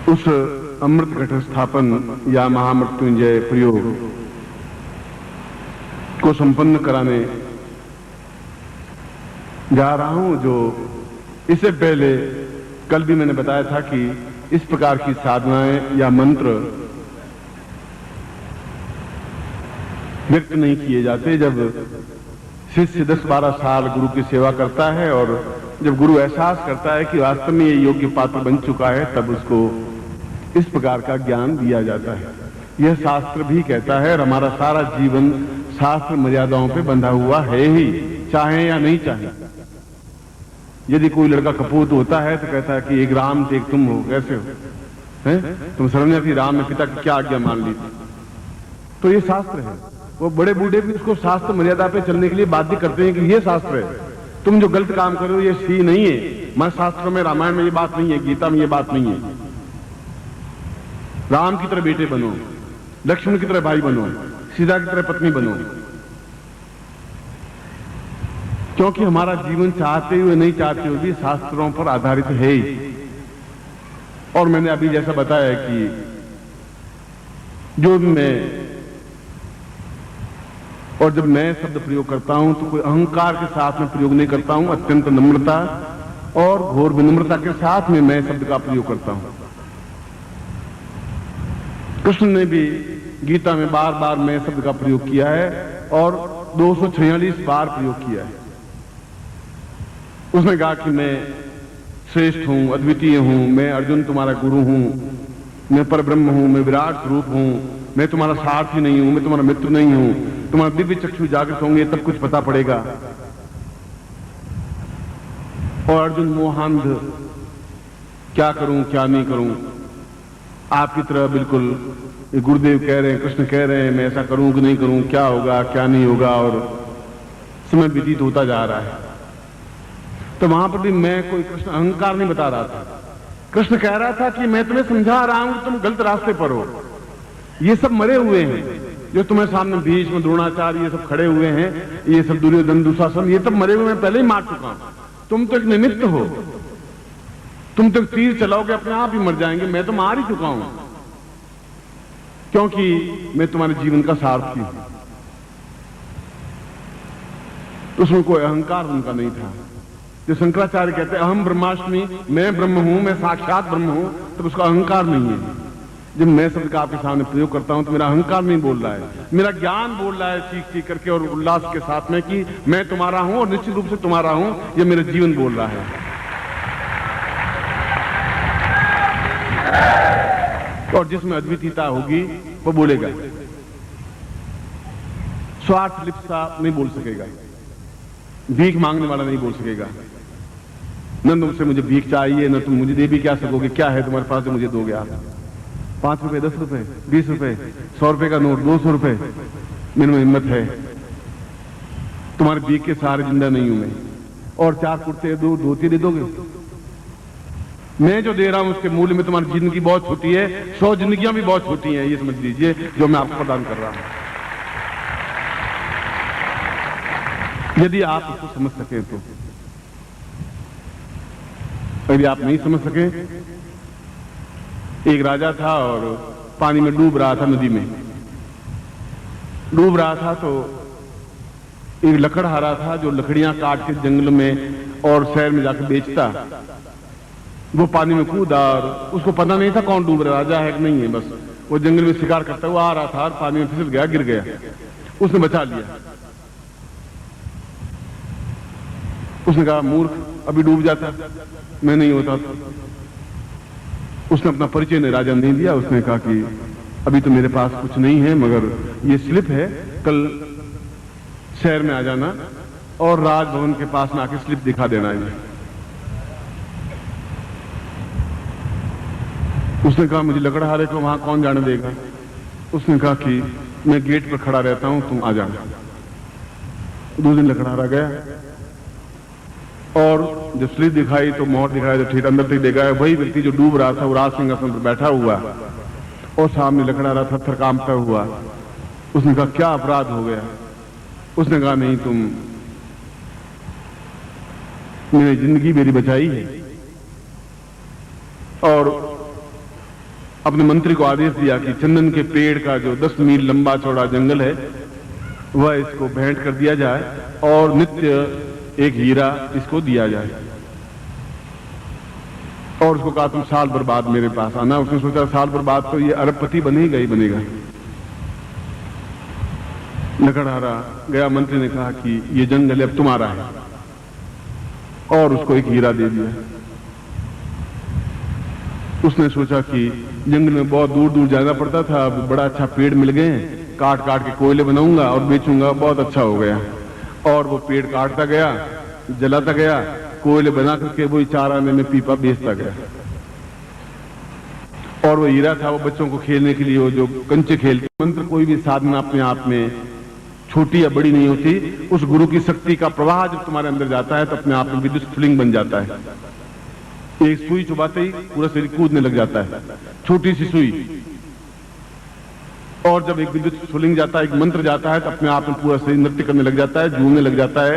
उस अमृत घट स्थापन या महामृत्युंजय प्रयोग को संपन्न कराने जा रहा हूं। जो इससे पहले कल भी मैंने बताया था कि इस प्रकार की साधनाएं या मंत्र व्यक्त नहीं किए जाते। जब शिष्य 10-12 साल गुरु की सेवा करता है और जब गुरु एहसास करता है कि वास्तव में ये योग्य पात्र बन चुका है, तब उसको इस प्रकार का ज्ञान दिया जाता है। यह शास्त्र भी कहता है और हमारा सारा जीवन शास्त्र मर्यादाओं पे बंधा हुआ है ही, चाहे या नहीं चाहे। यदि कोई लड़का कपूत होता है तो कहता है कि एक राम थे एक तुम हो, कैसे हो, हैं? तुम समझ थी राम ने पिता की क्या आज्ञा मान ली थी। तो ये शास्त्र है। वो बड़े बूढ़े भी उसको शास्त्र मर्यादा पे चलने के लिए बाध्य करते हैं कि ये शास्त्र है, तुम जो गलत काम कर रहे हो ये सही नहीं है। मैं शास्त्रों में, रामायण में ये बात नहीं है, गीता में ये बात नहीं है। राम की तरह बेटे बनो, लक्ष्मण की तरह भाई बनो, सीता की तरह पत्नी बनो। क्योंकि हमारा जीवन चाहते हुए नहीं चाहते हुए भी शास्त्रों पर आधारित है ही। और मैंने अभी जैसा बताया कि जो मैं और जब मैं शब्द प्रयोग करता हूं तो कोई अहंकार के साथ में प्रयोग नहीं करता हूं, अत्यंत नम्रता और घोर विनम्रता के साथ में मैं शब्द का प्रयोग करता हूं। कृष्ण ने भी गीता में बार बार मैं शब्द का प्रयोग किया है और 246 बार प्रयोग किया है। उसने कहा कि मैं श्रेष्ठ हूं, अद्वितीय हूं, मैं अर्जुन तुम्हारा गुरु हूं, मैं परब्रह्म हूं, मैं विराट स्वरूप हूं, मैं तुम्हारा सारथी नहीं हूं, मैं तुम्हारा मित्र नहीं हूं, तुम्हारा दिव्य चक्षु जागृत होंगे तब कुछ पता पड़ेगा। और अर्जुन मोहांध, क्या करूं क्या नहीं करूं, आपकी तरह बिल्कुल गुरुदेव कह रहे हैं, कृष्ण कह रहे हैं, मैं ऐसा करूं कि नहीं करूं, क्या होगा क्या नहीं होगा, और समय व्यतीत होता जा रहा है। तो वहां पर भी मैं कोई कृष्ण अहंकार नहीं बता रहा था। कृष्ण कह रहा था कि मैं तुम्हें समझा रहा हूं, तुम गलत रास्ते पर हो। ये सब मरे हुए हैं जो तुम्हें सामने भीष्म, द्रोणाचार्य ये सब खड़े हुए हैं, ये सब दुर्योधन, दुशासन, ये सब मरे हुए मैं पहले ही मार चुका हूं। तुम तो एक निमित्त हो, तुम तो तीर चलाओगे अपने आप ही मर जाएंगे, मैं तो मार ही चुका हूं, क्योंकि मैं तुम्हारे जीवन का सारथी हूं। उसमें कोई अहंकार उनका नहीं था। जो शंकराचार्य कहते हैं अहम ब्रह्मास्मि, मैं ब्रह्म हूं, मैं साक्षात ब्रह्म हूं, तो उसका अहंकार नहीं है। जब मैं शब्द का आपके सामने प्रयोग करता हूं तो मेरा अहंकार नहीं बोल रहा है, मेरा ज्ञान बोल रहा है चीख चीख करके और उल्लास के साथ में कि मैं तुम्हारा हूं और निश्चित रूप से तुम्हारा हूं, ये मेरा जीवन बोल रहा है। और जिसमें अद्वितीयता होगी वो बोलेगा, स्वार्थ लिप्सा नहीं बोल सकेगा, भीख मांगने वाला नहीं बोल सकेगा। न तुमसे मुझे भीख चाहिए, न तुम मुझे दे भी क्या सकोगे, क्या है तुम्हारे पास जो मुझे दोगे आप? 5 रुपए, 10 रुपए, 20 रुपए, 100 रुपए का नोट, 200 रुपए, मेरे में हिम्मत है, तुम्हारे भीख के सहारे जिंदा नहीं हूं मैं। और 4 कुर्ते दो, धोती दे दोगे? मैं जो दे रहा हूं उसके मूल्य में तुम्हारी जिंदगी बहुत होती है, 100 जिंदगियां भी बहुत होती हैं, ये समझ लीजिए जो मैं आपको प्रदान कर रहा हूं। यदि आप उसको समझ सके तो। यदि आप नहीं समझ सके, एक राजा था और पानी में डूब रहा था, नदी में डूब रहा था, तो एक लकड़हारा था जो लकड़ियां काट के जंगल में और शहर में जाकर बेचता। वो पानी में कूदा और उसको पता नहीं था कौन डूब रहा, राजा है कि नहीं है, बस वो जंगल में शिकार करता हुआ आ रहा था और पानी में फिसल गया, गिर गया। उसने बचा लिया। उसने कहा मूर्ख, अभी डूब जाता, मैं नहीं होता। उसने अपना परिचय ने राजा नहीं दिया। उसने कहा कि अभी तो मेरे पास कुछ नहीं है, मगर ये स्लिप है, कल शहर में आ जाना और राजभवन के पास में आके स्लिप दिखा देना है। उसने कहा मुझे लकड़हारे को वहां कौन जाने देगा? उसने कहा कि मैं गेट पर खड़ा रहता हूं, तुम आ जाना। 2 दिन लकड़हारा गया और जब स्लिप दिखाई तो मोहर दिखाई तो ठीक अंदर तक देखा, वही व्यक्ति जो डूब रहा था वो राज सिंहासन पर बैठा हुआ और सामने लकड़हारा थर-थर कांपता हुआ। उसने कहा क्या अपराध हो गया? उसने कहा नहीं, तुम मेरी जिंदगी मेरी बचाई है और अपने मंत्री को आदेश दिया कि चंदन के पेड़ का जो 10 मील लंबा चौड़ा जंगल है वह इसको भेंट कर दिया जाए और नित्य एक हीरा इसको दिया जाए। और उसको कहा तुम साल भर बाद मेरे पास आना। उसने सोचा साल भर बाद तो ये अरबपति बनेगा ही बनेगा। लकड़हारा गया, मंत्री ने कहा कि ये जंगल अब तुम्हारा है, और उसको एक हीरा दे दिया। उसने सोचा कि जंगल में बहुत दूर दूर जाना पड़ता था, अब बड़ा अच्छा पेड़ मिल गए, काट काट के कोयले बनाऊंगा और बेचूंगा, बहुत अच्छा हो गया। और वो पेड़ काटता गया, जलाता गया, कोयले बना करके वही 4 आने में पीपा बेचता गया। और वो हीरा था वो बच्चों को खेलने के लिए, वो जो कंचे खेलते। मंत्र कोई भी साधना अपने आप में छोटी या बड़ी नहीं होती। उस गुरु की शक्ति का प्रवाह जब तुम्हारे अंदर जाता है तो अपने आप में विद्युत स्फुलिंग बन जाता है। एक सुई चुबाते ही पूरा शरीर कूदने लग जाता है, छोटी सी सुई। और जब एक विद्युत स्फुलिंग जाता है, एक मंत्र जाता है, तो अपने आप में पूरा शरीर नृत्य करने लग जाता है, झूमने लग जाता है,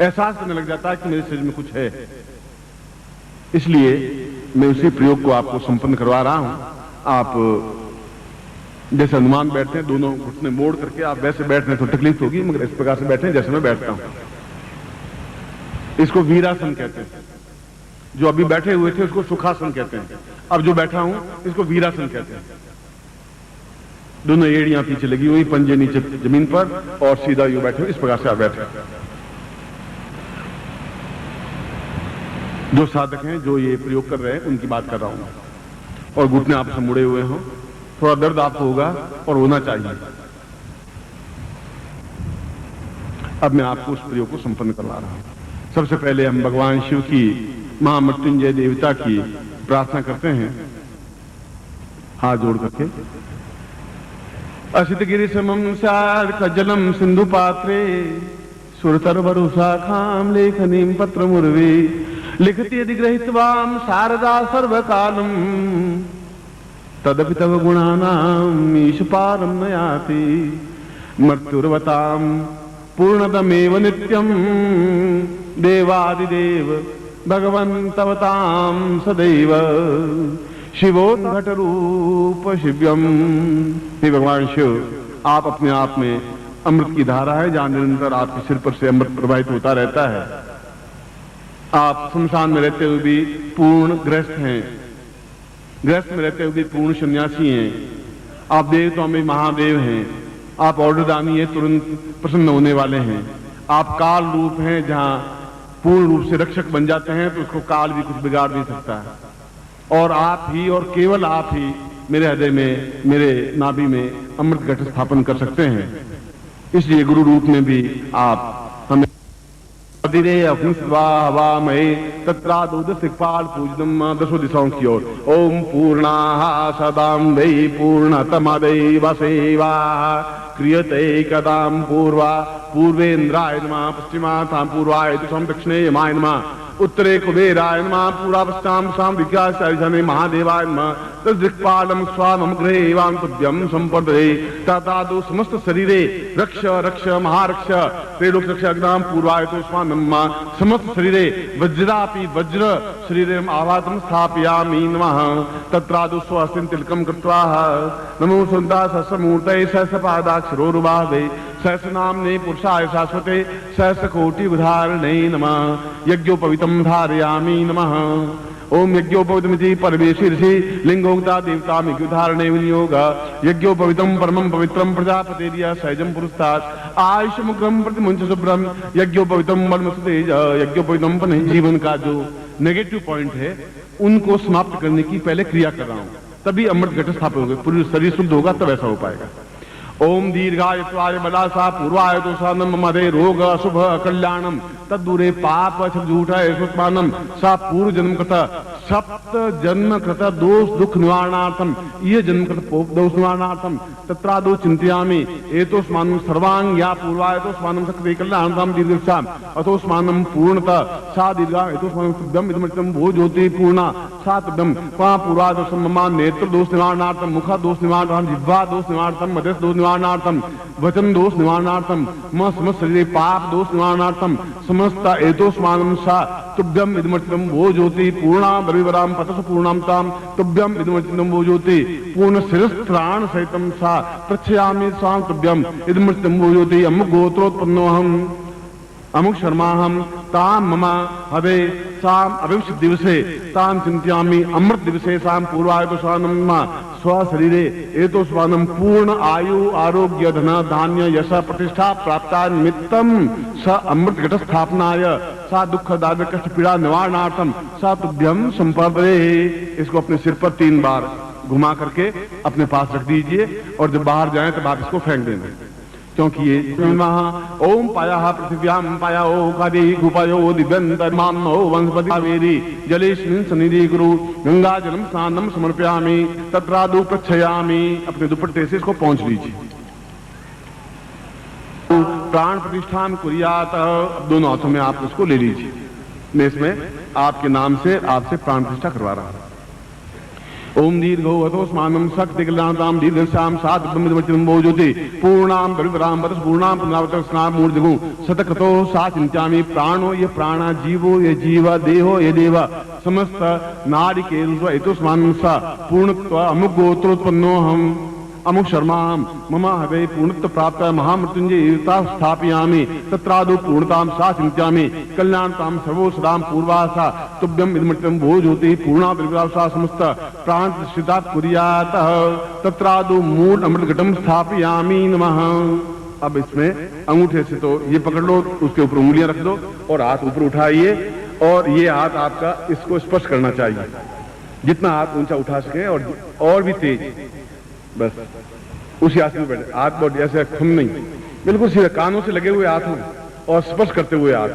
एहसास करने लग जाता है कि मेरे शरीर में कुछ है। इसलिए मैं उसी प्रयोग को आपको संपन्न करवा रहा हूं। आप जैसे हनुमान बैठते हैं, दोनों घुटने मोड़ करके, आप वैसे बैठने तो तकलीफ होगी, मगर इस प्रकार से बैठे जैसे मैं बैठता हूं। इसको वीरासन कहते हैं। जो अभी बैठे हुए थे उसको सुखासन कहते हैं, अब जो बैठा हूं इसको वीरासन कहते हैं। दोनों एड़ियां पीछे लगी हुई, पंजे नीचे जमीन पर, और सीधा यूं बैठे हुए, इस प्रकार से आप बैठे। जो साधक हैं, जो ये प्रयोग कर रहे हैं, उनकी बात कर रहा हूं। और घुटने आपसे मुड़े हुए हों, थोड़ा दर्द आपको होगा और होना चाहिए। अब मैं आपको उस प्रयोग को संपन्न करवा रहा हूं। सबसे पहले हम भगवान शिव की, महामृत्युंजय देवता की प्रार्थना करते हैं, हाथ जोड़ करके। असित गिरि समम सार जलम सिंधु पात्रे सुरतर वरुशाखाम लेखनीम पत्र मुर्वे लिखति अधिग्रहित्वाम शारदा सर्वकालम तदपि तव गुणानाम ईश पारम न याति मृत्युर्वताम पूर्णतमेव नित्यम देवादिदेव भगवन्तवतां सदैव शिवोद्घट रूप शिव्यम। हे भगवान शिव, आप अपने आप में अमृत की धारा है, जहां निरंतर आपके सिर पर से अमृत प्रवाहित होता रहता है। आप शमशान में रहते हुए भी पूर्ण गृहस्थ हैं, गृहस्थ में रहते हुए भी पूर्ण सन्यासी हैं। आप देवताओं में महादेव हैं, आप ऑर्डरदानी हैं, तुरंत प्रसन्न होने वाले हैं। आप काल रूप हैं, जहां पूर्ण रूप से रक्षक बन जाते हैं तो उसको काल भी कुछ बिगाड़ नहीं सकता है। और आप ही और केवल आप ही मेरे हृदय में, मेरे नाभि में अमृत घट स्थापन कर सकते हैं। इसलिए गुरु रूप में भी आप हमें हवामहे तत्रादुद सिक्पाल पूजनम, 10 दिशाओं की ओर। ओम पूर्णाः सदां वै पूर्णतमदैव सेवा क्रियते कदां पूर्वा पूर्वेन्द्राय नमः, पश्चिमाथां पूर्वाय दिशं दक्षिणे यमाय नमः, उत्तरे कुबेराय नमः, पूर्वापश्चां सां विकासाय महादेवाय नमः। तद्दिक्पालम स्वामम गृहे एवं तुभ्यं संपर्दये ततादो समस्त शरीरे रक्ष रक्ष महारक्ष त्रिलोक रक्ष अग्नाम पूर्वाय तो स्वानम। समस्त शरीरे वज्रापि वज्र शरीरम आवातम स्थापयामि नमः। तत्रादो स्वस्तिं तिलकं कृत्वा नमो सुंदा सहस्रमूर्तये सहस्रपादाक्षरोरुबावे सहस्रनाम्ने पुरुषाय शाश्वते सहस्रकोटि उदाहरणे नमः। यज्ञोपवीतं धारयामि नमः। ओम यज्ञोपवीतमिति परमेश्वर ऋषि लिंगोक्ता देवता यज्ञोधारणे विनियोग यज्ञोपवीतम परमं पवित्रं प्रजापतेर्य सहजं पुरस्तात् आयुष्मुग्रं प्रतिमुंच शुभ्रम यज्ञोपवीतम परमसुतेज। यज्ञोपवीतम पर जीवन का जो नेगेटिव पॉइंट है उनको समाप्त करने की पहले क्रिया कर रहा हूं, तभी अमृत घट स्थापित होगा, पूरी शरीर शुद्ध होगा तब ऐसा हो पाएगा। ओम दीर्घायुत्वाय बलासा पूर्वाय दोषानम मदे रोग अशुभ कल्याणम तद्दूरे पाप झूठाय सुस्मानम सा पूर्व जन्म कृत सप्त जन्म कृत दोष दुख निवारणार्थम ये जन्म कृत दोष निवारणार्थम तत्रादो चिंतयामि एतोस्मानं सर्वांग या पूर्वाय तोस्मानं सक्रिय कल्याणार्थम दीर्घाम अतोस्मानं पूर्णतः सा दीर्घा एतोस्मानं शुद्धम इदमृतम भो ज्योति पूर्णा सा तुभ्यम पा पूर्वा दोषम मम नेत्र दोष निवारणार्थम मुख दोष निवारणार्थम जिह्वा दोष निवारणार्थम मध्यस्थ दोष निवारणार्थम वचन दोष निवारणार्थम म समस्त शरीरे पाप दोष निवारणार्थम समस्त एतोस्मानं सा तुभ्यम इदमृतम भो ज्योति पूर्णा बलिवराम पतस पूर्णामताम तुभ्यम इदमचितम भोजोति पूर्ण शिरस्त्राण सहितम सा प्रच्छयामि स्वाम तुभ्यम इदमचितम भोजोति अमुक गोत्रोत्पन्नोहम अमुक शर्माहम ताम ममा हवे साम अभिवश दिवसे ताम चिंत्यामि अमृत दिवसे साम पूर्वायु स्वानम स्वशरीरे एतो स्वानम पूर्ण आयु आरोग्य धन धान्य यश प्रतिष्ठा प्राप्ता निमित्तम स अमृत घट स्थापनाय सा दुख दाद कष्ट पीड़ा निवारणार्थम सा तुभ्यम संपर्दे। इसको अपने सिर पर 3 बार घुमा करके अपने पास रख दीजिए और जब बाहर जाएं तब आप इसको फेंक देंगे, क्योंकि ये ओम पाया पृथिव्याम पाया ओ कादे गुपायो दिव्यंतर्माम ओ वंशपति कावेरी जलेस्मिन् सन्निधि गुरु गंगा जलम स्नानम समर्पयामि तत्रादु प्रच्छयामि। अपने दुपट्टे से इसको पहुंच लीजिए। प्राण प्रतिष्ठान कुर्यात, दोनों हाथों में आप इसको ले लीजिए। मैं इसमें आपके नाम से आपसे प्राण प्रतिष्ठा करवा रहा हूं। ओम दीर्घो अथोस्मानम शक्ति कल्याणताम दीर्घश्याम सात ब्रह्मवचनम भोजोति पूर्णाम परिवराम बरस पूर्णाम पुनरावृत स्नाम मूर्धगु शतक्रतो सा चिंत्यामि। प्राणो ये प्राणा, जीवो ये जीवा, देहो ये देवा, समस्त नारिकेल एतोस्मानम सा पूर्णत्व अमुक गोत्रोत्पन्नो हम अमुक शर्माम मम हवे पूर्णत्व प्राप्त महामृत्युंजय स्थापयामि तत्रादु पूर्णताम सा चिंत्यामि कल्याणताम सर्वो सदाम पूर्वासा तुभ्यम इदमृतम भोजोति पूर्णा परिवरासा समस्त प्राण प्रतिष्ठिता कुर्यात तत्रादु मूल अमृत घटम स्थापयामि नमः। अब इसमें अंगूठे से तो ये पकड़ लो, उसके ऊपर उंगलियां रख दो और हाथ ऊपर उठाइए और ये हाथ आपका इसको स्पर्श करना चाहिए, जितना हाथ ऊंचा उठा सके और भी तेज, बस उसी आसन में बैठे। हाथ बहुत ऐसे खुम नहीं, बिल्कुल सीधे कानों से लगे हुए हाथ हो और स्पर्श करते हुए हाथ,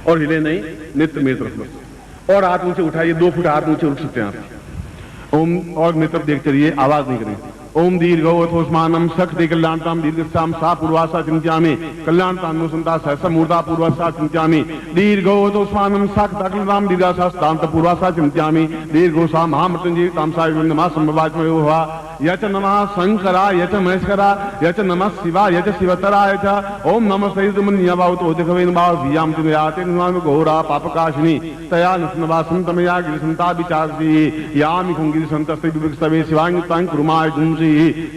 और हिले नहीं, नेत्र मेरी तरफ बस। और हाथ ऊंचे उठाइए, 2 फुट हाथ ऊंचे उठ सकते हैं आप। ओम, और मेरी तरफ देखते रहिए, आवाज नहीं करें। ओम दीर्घो अथोस्मानम शक्ति कल्याणताम दीर्घस्याम सा पूर्वासा चिंत्यामि कल्याणताम संता सहसा मूर्धा पूर्वासा चिंत्यामि दीर्घो अथोस्मानम शक्ति कल्याणताम दीर्घासा स्थांत पूर्वासा चिंत्यामि दीर्घो सा महामृत्युंजय तामसा नमः संभवात्मयो हुआ यच नमः शंकरा यच महेश्वरा यच नमः शिवा यच शिवतरा यच ओम नमः सहितमन्यवावतो दिखवेन भाव भियाम तिमयाते नमः घोरा पापकाशिनी तया नसनवा संतमया गिरिसंता विचारसी यामि खुंगिरि संतस्ते विविक्तवे शिवांग तांग कुरुमाय गुंसी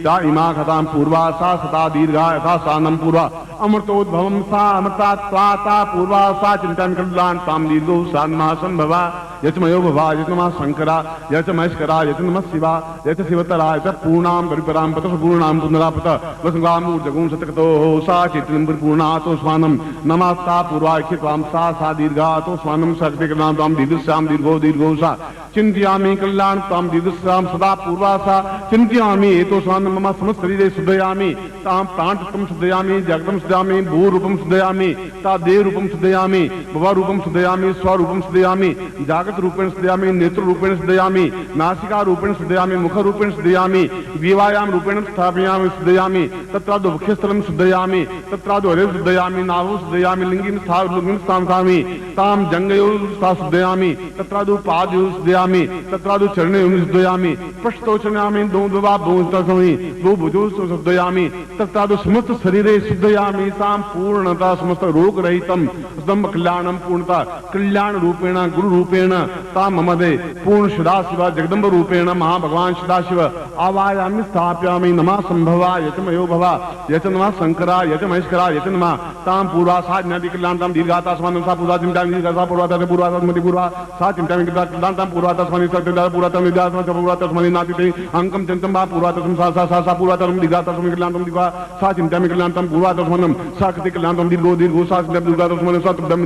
ता इमा खताम पूर्वासा सता दीर्घा यथा सानम पूर्वा अमृतोद्भवम सा अमृता त्वाता पूर्वासा चिंतन कल्याण ताम दीर्घो सान्मा संभवा यच मयो भवा यच नमः शंकरा यच महेश्वरा यच नमः शिवा यच शिवतरा यच पूर्णाम परिपराम पतस पूर्णाम पुनरापत वसंगाम ऊर्जगुं सतकतो सा चित्रम पूर्णातो स्वानम नमस्ता पूर्वाख्य त्वाम सा दीर्घातो स्वानम शक्ति कल्याण ताम दीर्घश्याम दीर्घो दीर्घो सा चिंत्यामि कल्याण ताम दीर्घश्याम सदा पूर्वासा चिंत्यामि एतो स्वानम मम समस्त शरीरे शुद्धयामि ताम प्राणतत्वं शुद्धयामि जागृतं शुद्धयामि भू रूपं शुद्धयामि ता देह रूपं शुद्धयामि भव रूपं शुद्धयामि स्वरूपं शुद्धयामि जागृत रूपेण शुद्धयामि नेत्र रूपेण शुद्धयामि नासिका रूपेण शुद्धयामि मुख रूपेण शुद्धयामि जीवायाम रूपेण स्थापयामि शुद्धयामि तत्रादु वक्षस्थलं शुद्धयामि तत्रादु हृदय शुद्धयामि नाभौ शुद्धयामि लिंगिं स्थापयामि ताम जंगयोः शुद्धयामि तत्रादु पादयोः शुद्धयामि तत्रादु चरणयोः शुद्धयामि पृष्ठोचनामि दो भुजोः शुद्धयामि तत्रादु समस्त शरीरे शुद्धयामि ताम पूर्णता समस्त रोग रहितं स्तंभ कल्याणं पूर्णता कल्याण रूपेण गुरु रूपेण ताम ममदे पूर्ण सदाशिव जगदम्ब रूपेण महाभगवान सदाशिव आवायामि स्थापयामि नमः संभवा यच मयो भवा यच नमः शंकरा यच महेश्वरा यच नमः ताम पूर्वासा ज्ञाति कल्याणताम दीर्घाता स्वानम सा पूर्वा चिंतामि दीर्घाता पूर्वाता पूर्वाता स्मृति पूर्वा सा चिंतामि कल्याणताम पूर्वाता स्वानि सत्यदा पूर्वाता विद्यात्म पूर्वाता स्वानि नातिते अंकम चिंतम बा पूर्वाता सा पूर्वाता दीर्घाता स्वानि कल्याणताम दीर्घा सा चिंतामि कल्याणताम पूर्वाता स्वानम सा कृति कल्याणताम दीर्घो दीर्घो सा दीर्घाता स्वानम सा तुभ्यम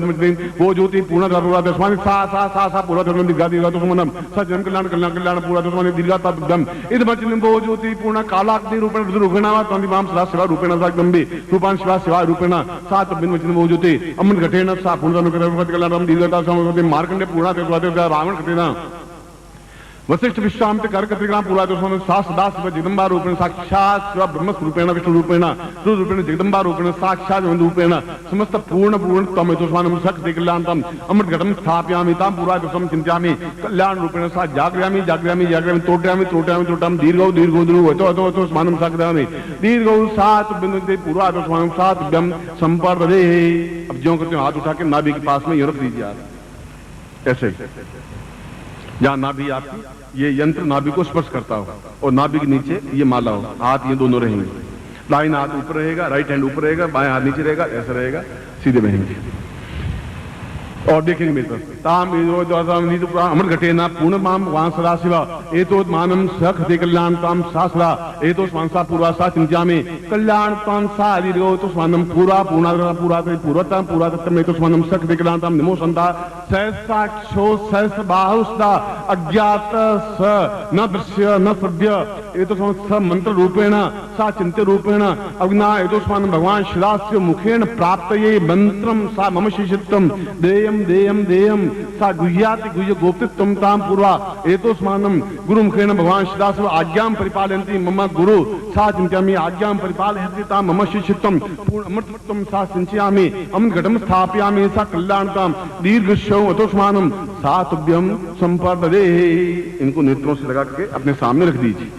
वो ज्योति पूर्ण पूर्वाता स्वानि सा पूर्वाता दीर्घा दीर्घाता स्वानम सा जन्म कल्याण कल्याण कल्याण पूर्वाता स्वानि दीर्घाता तुभ्यम इदमचिनं वो ज्योति पूर्ण कालाग्नि रूपेण रुग्णावा तंदिमाम सदा शिवा रूपेण साग्दम्बे रूपान शिवा शिवा रूपेण सा तब्बिन्वचिनं वो ज्योति अमृत घटेन सा पूर्णतनुकरवति कल्याणं दीर्घता समवति मार्कंडे पूर्णा ते रावण कटेना वशिष्ठ विश्वामित्र कर्कत्रिग्राम पूर्वादर्शन सा सदा शिव जगदम्बा रूपेण साक्षात् शिव ब्रह्म रूपेण विष्णु रूपेण जगदम्बा रूपेण साक्षात् रूपेण समस्त पूर्ण तमेतो स्वानम शक्ति कल्याणतम अमृत घटम स्थापयामि ताम पूर्वादर्शम चिंत्यामि कल्याण रूपेण सा जागृयामि तोट्यामि दीर्घो अतो स्वानम साग्रयामि दीर्घो सात बिंदुते पूर्वादर्शम सात ब्रह्म संपर्दे। अब ज्यों करते हाथ उठा के नाभि के पास में रख दीजिए आप, ऐसे जहां नाभि आपकी, ये यंत्र नाभि को स्पर्श करता हो और नाभि के नीचे ये माला हो, हाथ ये दोनों रहेंगे, दाहिना हाथ ऊपर रहेगा, राइट हैंड ऊपर रहेगा, बाएं हाथ नीचे रहेगा, ऐसा रहेगा, सीधे बहेंगे और देखेंगे मेरे तरफ। ताम अमर घटे ना पूर्ण माम वहां सदा शिवा ए तो मानम सख दे कल्याण ताम सासरा ए तो स्वांसा पूर्वासा चिंता में कल्याण ताम सा अधिरो तो स्वानम पूरा पूर्णा पूरा पूर्वता पूरा तत्व तो स्वानम सख दे कल्याण ताम नमो संता सहसाक्षो सहस बाहुस्ता अज्ञात स न दृश्य न सद्य ए तो स मंत्र रूपेण सा चिंत्य रूपेण अग्ना ए तो स्वानम भगवान शिरास्य मुखेन प्राप्त ये मंत्रम सा मम शिष्यत्वम देयम देयम देयम सा गुह्याति गुह्य गोप्तित्वम ताम पूर्वा एतोस्मानम गुरु मुखेन भगवान शिदास आज्ञां परिपालयन्ति मम गुरु सा चिंत्यामि आज्ञां परिपालयन्ति ताम मम शिष्यत्वम पूर्ण अमृतत्वम सा सिंचयामि अमृत घटम स्थापयामि सा कल्याणताम दीर्घशौ एतोस्मानम सा तुभ्यम संपदे। इनको नेत्रों से लगा करके अपने सामने रख दीजिए।